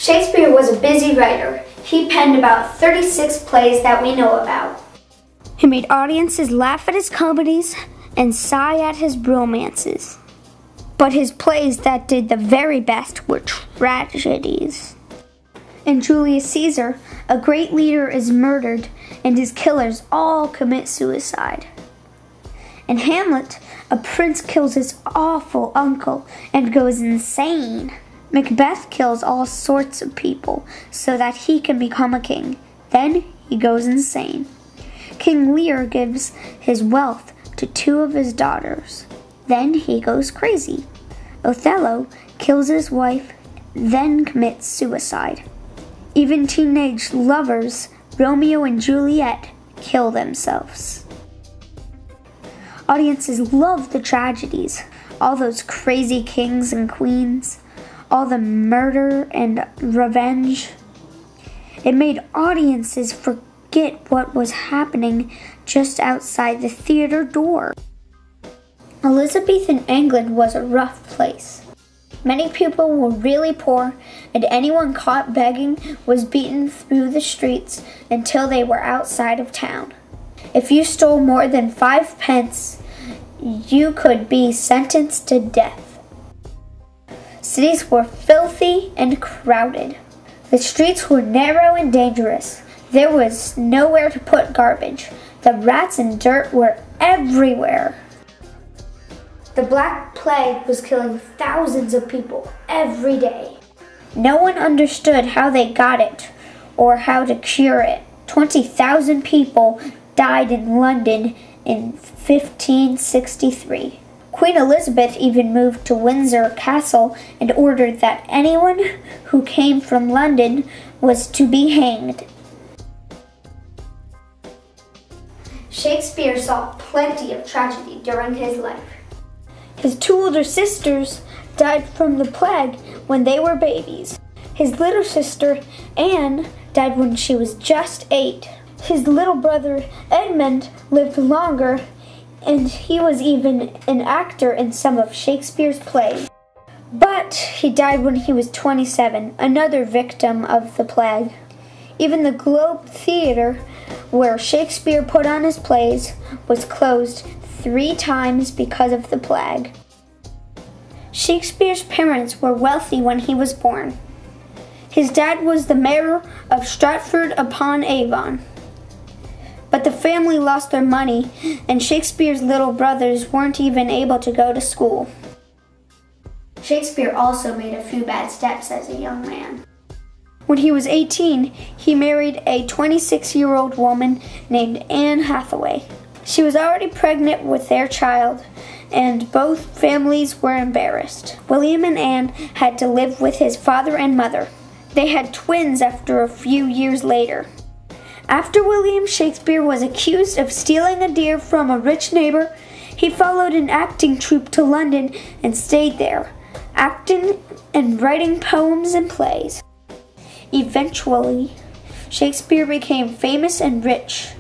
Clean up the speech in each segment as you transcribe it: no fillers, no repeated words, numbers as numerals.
Shakespeare was a busy writer. He penned about 36 plays that we know about. He made audiences laugh at his comedies and sigh at his romances. But his plays that did the very best were tragedies. In Julius Caesar, a great leader is murdered and his killers all commit suicide. In Hamlet, a prince kills his awful uncle and goes insane. Macbeth kills all sorts of people so that he can become a king. Then he goes insane. King Lear gives his wealth to two of his daughters. Then he goes crazy. Othello kills his wife, then commits suicide. Even teenage lovers, Romeo and Juliet, kill themselves. Audiences love the tragedies, all those crazy kings and queens, all the murder and revenge. It made audiences forget what was happening just outside the theater door. Elizabethan England was a rough place. Many people were really poor, and anyone caught begging was beaten through the streets until they were outside of town. If you stole more than 5 pence, you could be sentenced to death. Cities were filthy and crowded. The streets were narrow and dangerous. There was nowhere to put garbage. The rats and dirt were everywhere. The Black Plague was killing thousands of people every day. No one understood how they got it or how to cure it. 20,000 people died in London in 1563. Queen Elizabeth even moved to Windsor Castle and ordered that anyone who came from London was to be hanged. Shakespeare saw plenty of tragedy during his life. His 2 older sisters died from the plague when they were babies. His little sister, Anne, died when she was just 8. His little brother, Edmund, lived longer, and he was even an actor in some of Shakespeare's plays. But he died when he was 27, another victim of the plague. Even the Globe Theatre, where Shakespeare put on his plays, was closed 3 times because of the plague. Shakespeare's parents were wealthy when he was born. His dad was the mayor of Stratford-upon-Avon. But the family lost their money, and Shakespeare's little brothers weren't even able to go to school. Shakespeare also made a few bad steps as a young man. When he was 18, he married a 26-year-old woman named Anne Hathaway. She was already pregnant with their child, and both families were embarrassed. William and Anne had to live with his father and mother. They had twins after a few years later. After William Shakespeare was accused of stealing a deer from a rich neighbor, he followed an acting troupe to London and stayed there, acting and writing poems and plays. Eventually, Shakespeare became famous and rich,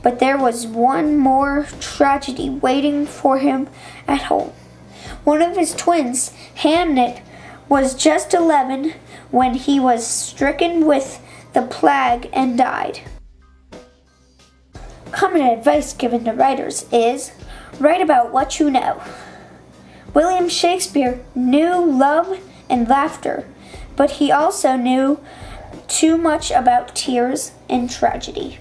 but there was one more tragedy waiting for him at home. One of his twins, Hamnet, was just 11 when he was stricken with the plague and died. Common advice given to writers is, write about what you know. William Shakespeare knew love and laughter, but he also knew too much about tears and tragedy.